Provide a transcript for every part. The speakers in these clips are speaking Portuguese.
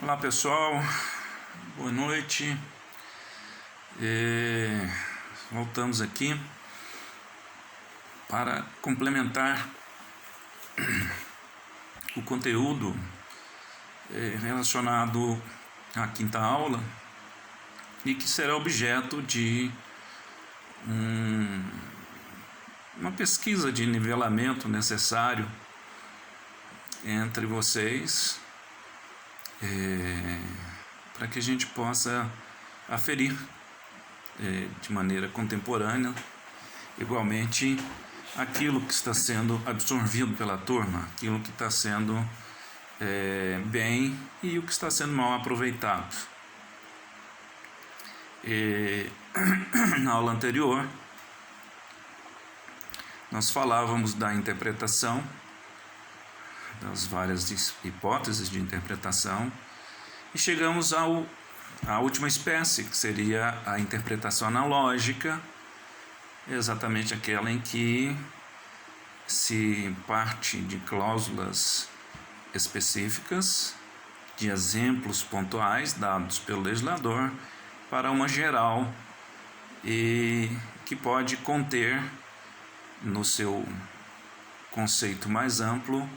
Olá pessoal, boa noite. Voltamos aqui para complementar o conteúdo relacionado à quinta aula e que será objeto de uma pesquisa de nivelamento necessário entre vocês, para que a gente possa aferir de maneira contemporânea igualmente aquilo que está sendo absorvido pela turma, aquilo que está sendo bem e o que está sendo mal aproveitado. Na aula anterior nós falávamos da interpretação, das várias hipóteses de interpretação, e chegamos à última espécie, que seria a interpretação analógica, exatamente aquela em que se parte de cláusulas específicas, de exemplos pontuais dados pelo legislador, para uma geral e que pode conter, no seu conceito mais amplo,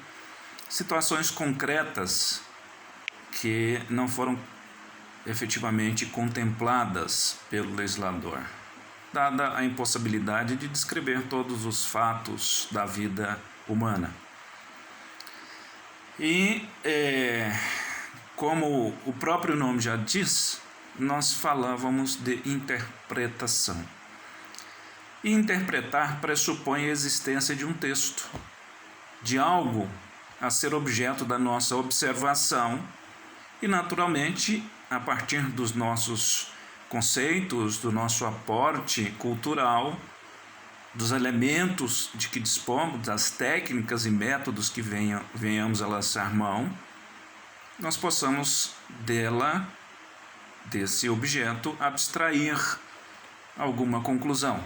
situações concretas que não foram efetivamente contempladas pelo legislador, dada a impossibilidade de descrever todos os fatos da vida humana. E, como o próprio nome já diz, nós falávamos de interpretação. E interpretar pressupõe a existência de um texto, de algo a ser objeto da nossa observação e, naturalmente, a partir dos nossos conceitos, do nosso aporte cultural, dos elementos de que dispomos, das técnicas e métodos que venhamos a lançar mão, nós possamos desse objeto, abstrair alguma conclusão.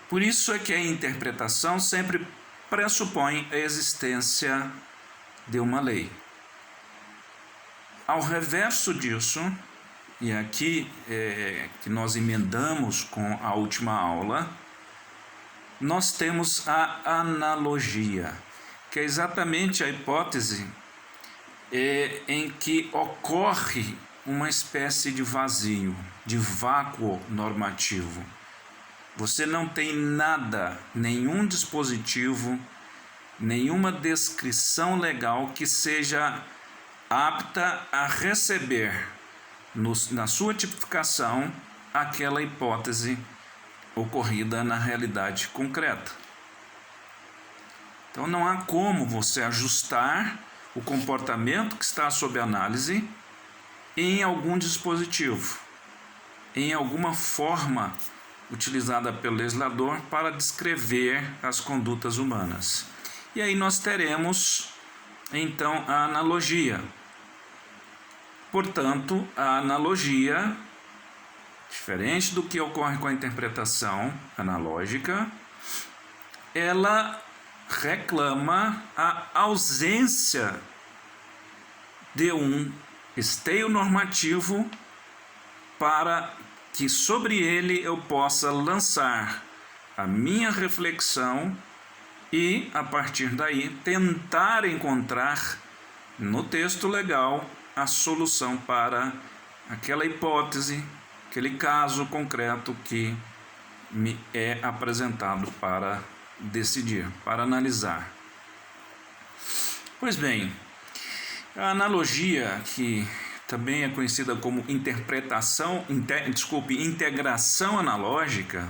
Por isso é que a interpretação sempre pressupõe a existência de uma lei. Ao reverso disso, e aqui que nós emendamos com a última aula, nós temos a analogia, que é exatamente a hipótese em que ocorre uma espécie de vazio, de vácuo normativo. Você não tem nada, nenhum dispositivo, nenhuma descrição legal que seja apta a receber na sua tipificação aquela hipótese ocorrida na realidade concreta. Então não há como você ajustar o comportamento que está sob análise em algum dispositivo, em alguma forma utilizada pelo legislador para descrever as condutas humanas. E aí nós teremos, então, a analogia. Portanto, a analogia, diferente do que ocorre com a interpretação analógica, ela reclama a ausência de um esteio normativo para que sobre ele eu possa lançar a minha reflexão e, a partir daí, tentar encontrar no texto legal a solução para aquela hipótese, aquele caso concreto que me é apresentado para decidir, para analisar. Pois bem, a analogia, que também é conhecida como integração analógica,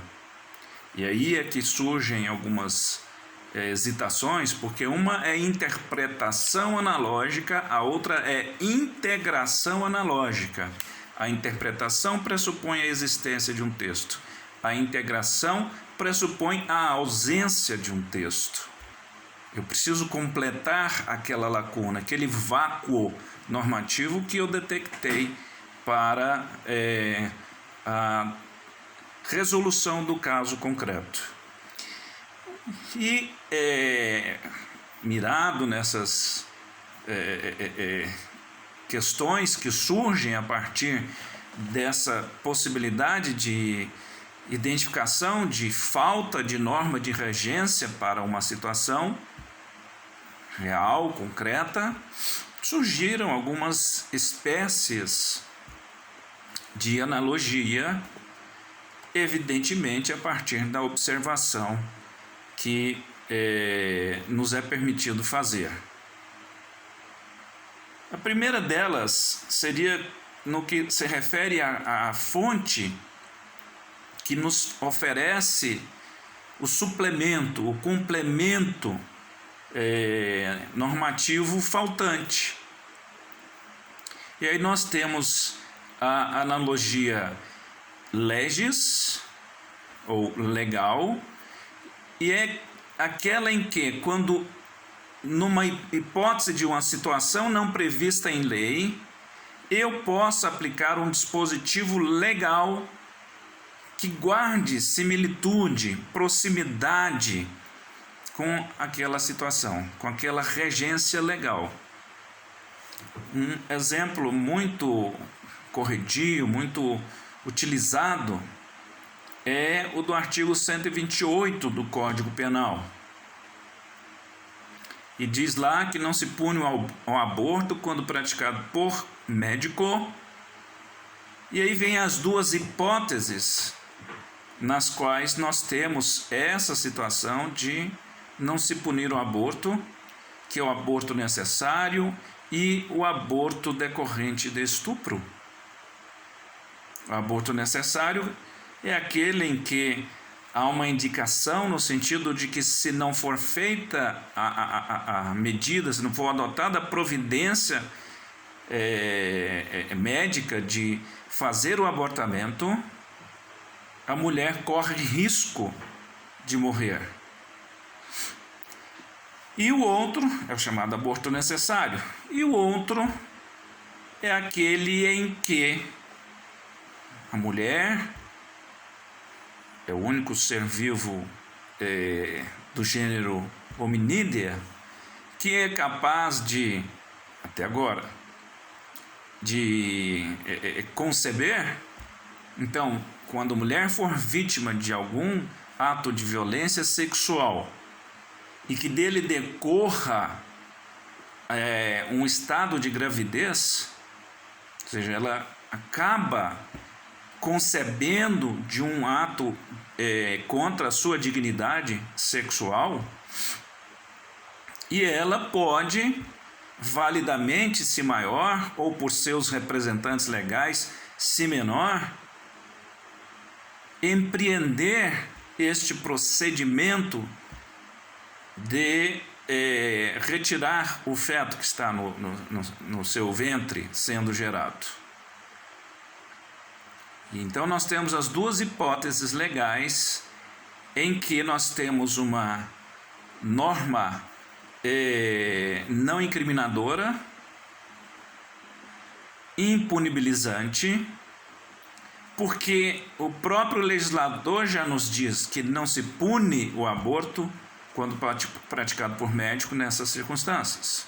e aí é que surgem algumas hesitações, porque uma é interpretação analógica, a outra é integração analógica. A interpretação pressupõe a existência de um texto, a integração pressupõe a ausência de um texto. Eu preciso completar aquela lacuna, aquele vácuo normativo que eu detectei para a resolução do caso concreto. E mirado nessas questões que surgem a partir dessa possibilidade de identificação de falta de norma de regência para uma situação real, concreta, surgiram algumas espécies de analogia, evidentemente a partir da observação que nos é permitido fazer. A primeira delas seria no que se refere à fonte que nos oferece o suplemento, o complemento normativo faltante. E aí nós temos a analogia legis, ou legal, e é aquela em que, quando numa hipótese de uma situação não prevista em lei, eu posso aplicar um dispositivo legal que guarde similitude, proximidade com aquela situação, com aquela regência legal. Um exemplo muito corrigido, muito utilizado, é o do artigo 128 do Código Penal. E diz lá que não se pune o aborto quando praticado por médico. E aí vem as duas hipóteses nas quais nós temos essa situação de não se punir o aborto, que é o aborto necessário e o aborto decorrente de estupro. O aborto necessário é aquele em que há uma indicação no sentido de que, se não for feita a medida, se não for adotada a providência médica de fazer o abortamento, a mulher corre risco de morrer. E o outro é o chamado aborto necessário. E o outro é aquele em que a mulher é o único ser vivo do gênero hominídea que é capaz de, até agora, de conceber. Então, quando a mulher for vítima de algum ato de violência sexual e que dele decorra um estado de gravidez, ou seja, ela acaba concebendo de um ato contra a sua dignidade sexual, e ela pode validamente, se maior, ou por seus representantes legais, se menor, empreender este procedimento de retirar o feto que está no seu ventre sendo gerado. Então nós temos as duas hipóteses legais em que nós temos uma norma não incriminadora, impunibilizante, porque o próprio legislador já nos diz que não se pune o aborto quando praticado por médico nessas circunstâncias.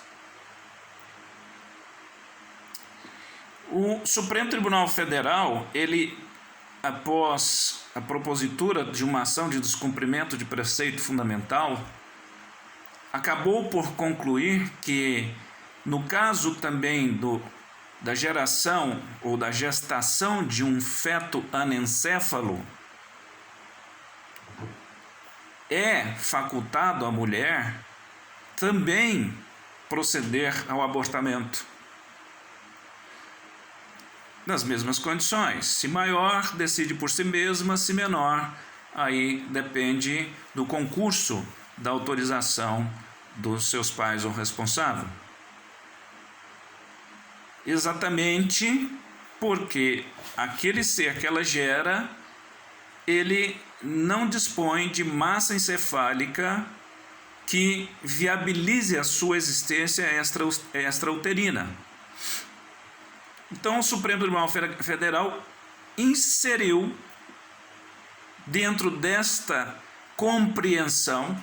O Supremo Tribunal Federal, ele, após a propositura de uma ação de descumprimento de preceito fundamental, acabou por concluir que, no caso também da geração ou da gestação de um feto anencéfalo, é facultado à mulher também proceder ao abortamento. Nas mesmas condições. Se maior, decide por si mesma, se menor, aí depende do concurso da autorização dos seus pais ou responsável. Exatamente porque aquele ser que ela gera, ele não dispõe de massa encefálica que viabilize a sua existência extrauterina. Então, o Supremo Tribunal Federal inseriu dentro desta compreensão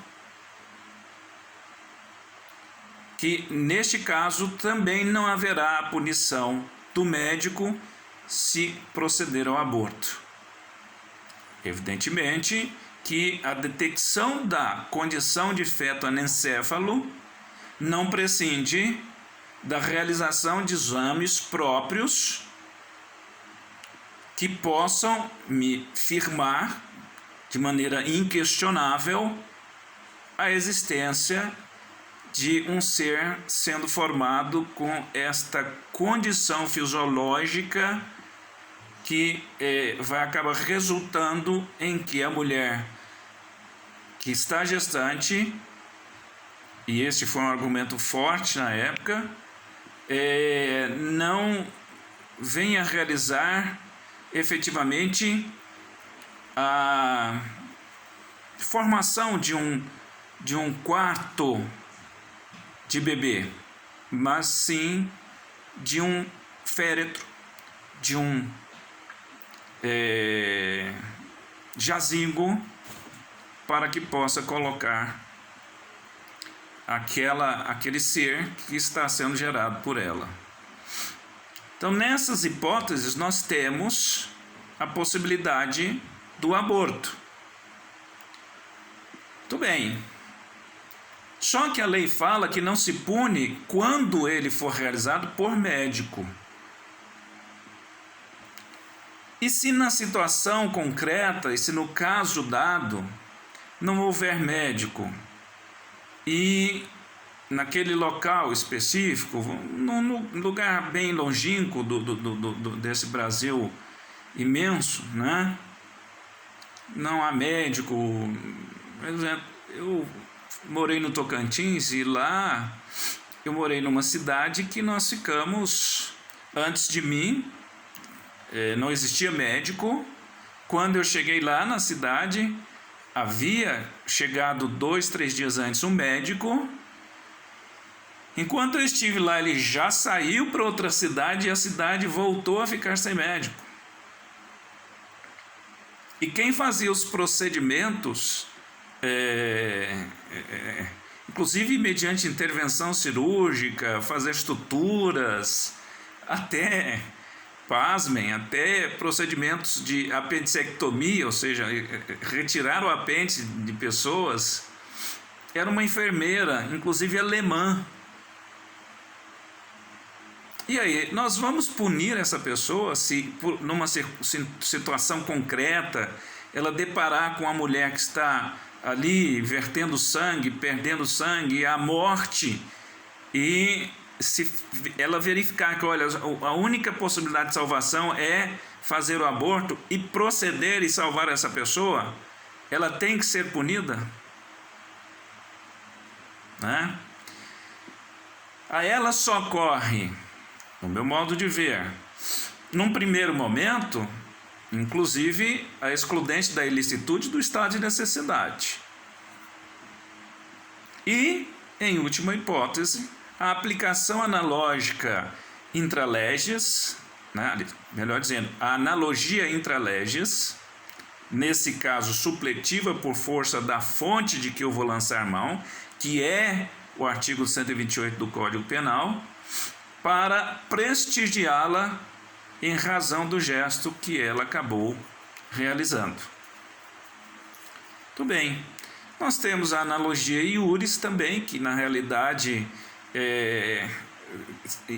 que neste caso também não haverá a punição do médico se proceder ao aborto. Evidentemente que a detecção da condição de feto anencéfalo não prescinde da realização de exames próprios que possam me firmar de maneira inquestionável a existência de um ser sendo formado com esta condição fisiológica que vai acabar resultando em que a mulher que está gestante, e esse foi um argumento forte na época, não venha realizar efetivamente a formação de um quarto de bebê, mas sim de um féretro, de um jazigo, para que possa colocar aquele ser que está sendo gerado por ela. Então, nessas hipóteses, nós temos a possibilidade do aborto. Muito bem. Só que a lei fala que não se pune quando ele for realizado por médico. E se na situação concreta, e se no caso dado, não houver médico, e naquele local específico, num lugar bem longínquo desse Brasil imenso, né? Não há médico. Por exemplo, eu morei no Tocantins e lá eu morei numa cidade que nós ficamos, antes de mim, não existia médico. Quando eu cheguei lá na cidade, havia chegado 2, 3 dias antes um médico. Enquanto eu estive lá, ele já saiu para outra cidade e a cidade voltou a ficar sem médico. E quem fazia os procedimentos, inclusive mediante intervenção cirúrgica, fazer estruturas, até, pasmem, até procedimentos de apendicectomia, ou seja, retirar o apêndice de pessoas, era uma enfermeira, inclusive alemã. E aí, nós vamos punir essa pessoa se numa situação concreta ela deparar com a mulher que está ali vertendo sangue, perdendo sangue, a morte, e se ela verificar que, olha, a única possibilidade de salvação é fazer o aborto e proceder e salvar essa pessoa, ela tem que ser punida, né? A ela socorre, no meu modo de ver, num primeiro momento, inclusive a excludente da ilicitude do estado de necessidade. E, em última hipótese, a aplicação analógica intra-leges, né? Melhor dizendo, a analogia intra-leges, nesse caso supletiva por força da fonte de que eu vou lançar mão, que é o artigo 128 do Código Penal, para prestigiá-la em razão do gesto que ela acabou realizando. Muito bem. Nós temos a analogia iuris também, que na realidade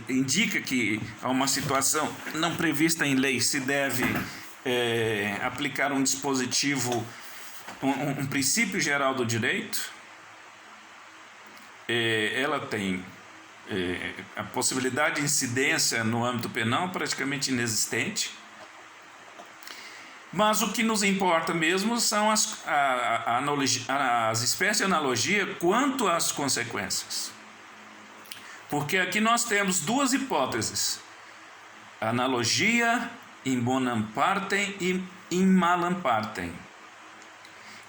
indica que a uma situação não prevista em lei se deve aplicar um dispositivo, um princípio geral do direito. Ela tem a possibilidade de incidência no âmbito penal praticamente inexistente, mas o que nos importa mesmo são as espécies de analogia quanto às consequências, porque aqui nós temos duas hipóteses: analogia in bonam partem e in malam partem.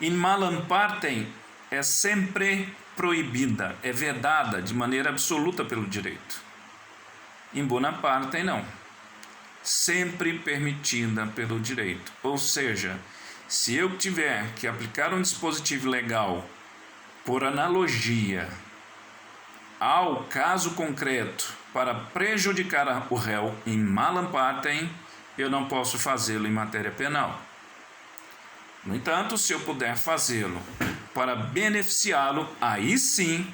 In malam partem é sempre proibida, é vedada de maneira absoluta pelo direito. Em bonam partem não, sempre permitida pelo direito. Ou seja, se eu tiver que aplicar um dispositivo legal por analogia ao caso concreto para prejudicar o réu em malam partem, eu não posso fazê-lo em matéria penal. No entanto, se eu puder fazê-lo para beneficiá-lo, aí sim,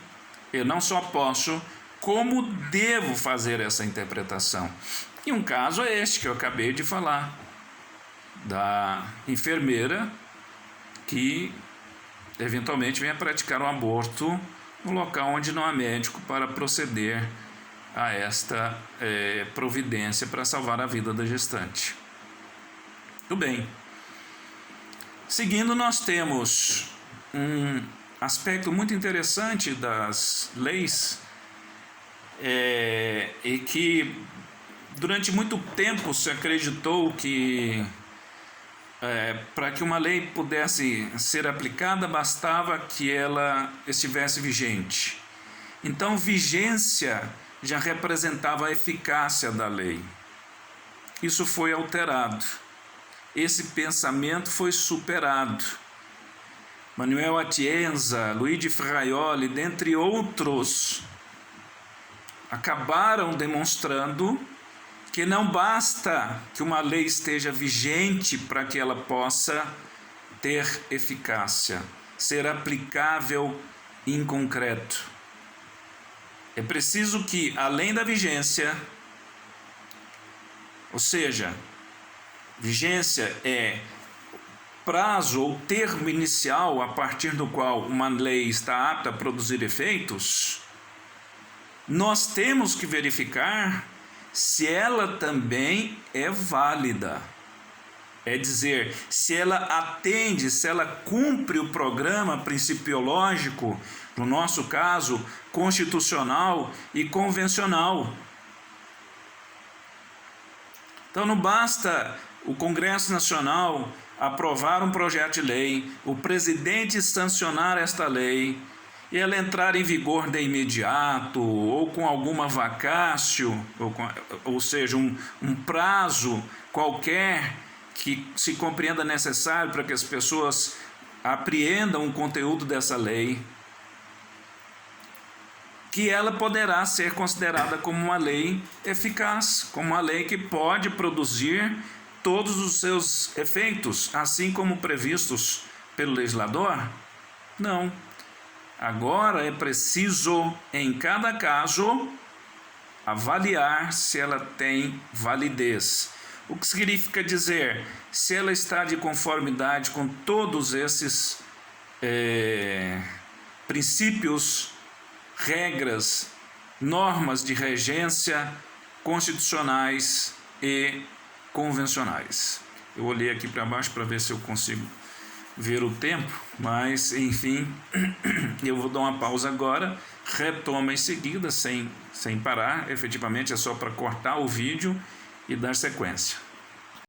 eu não só posso, como devo fazer essa interpretação. E um caso é este que eu acabei de falar, da enfermeira que eventualmente venha praticar um aborto no local onde não há médico para proceder a esta providência para salvar a vida da gestante. Tudo bem. Seguindo, nós temos um aspecto muito interessante das leis e que durante muito tempo se acreditou que para que uma lei pudesse ser aplicada bastava que ela estivesse vigente. Então, vigência já representava a eficácia da lei. Isso foi alterado. Esse pensamento foi superado. Manuel Atienza, Luigi Fraioli, dentre outros, acabaram demonstrando que não basta que uma lei esteja vigente para que ela possa ter eficácia, ser aplicável em concreto. É preciso que, além da vigência, ou seja, vigência é prazo ou termo inicial a partir do qual uma lei está apta a produzir efeitos, nós temos que verificar se ela também é válida. É dizer, se ela atende, se ela cumpre o programa principiológico, no nosso caso, constitucional e convencional. Então não basta o Congresso Nacional aprovar um projeto de lei, o presidente sancionar esta lei e ela entrar em vigor de imediato ou com alguma vacácio, ou seja, um prazo qualquer que se compreenda necessário para que as pessoas apreendam o conteúdo dessa lei, que ela poderá ser considerada como uma lei eficaz, como uma lei que pode produzir todos os seus efeitos, assim como previstos pelo legislador? Não. Agora é preciso, em cada caso, avaliar se ela tem validez. O que significa dizer se ela está de conformidade com todos esses princípios, regras, normas de regência constitucionais e convencionais. Eu olhei aqui para baixo para ver se eu consigo ver o tempo, mas enfim, eu vou dar uma pausa agora, retomo em seguida sem parar, efetivamente é só para cortar o vídeo e dar sequência.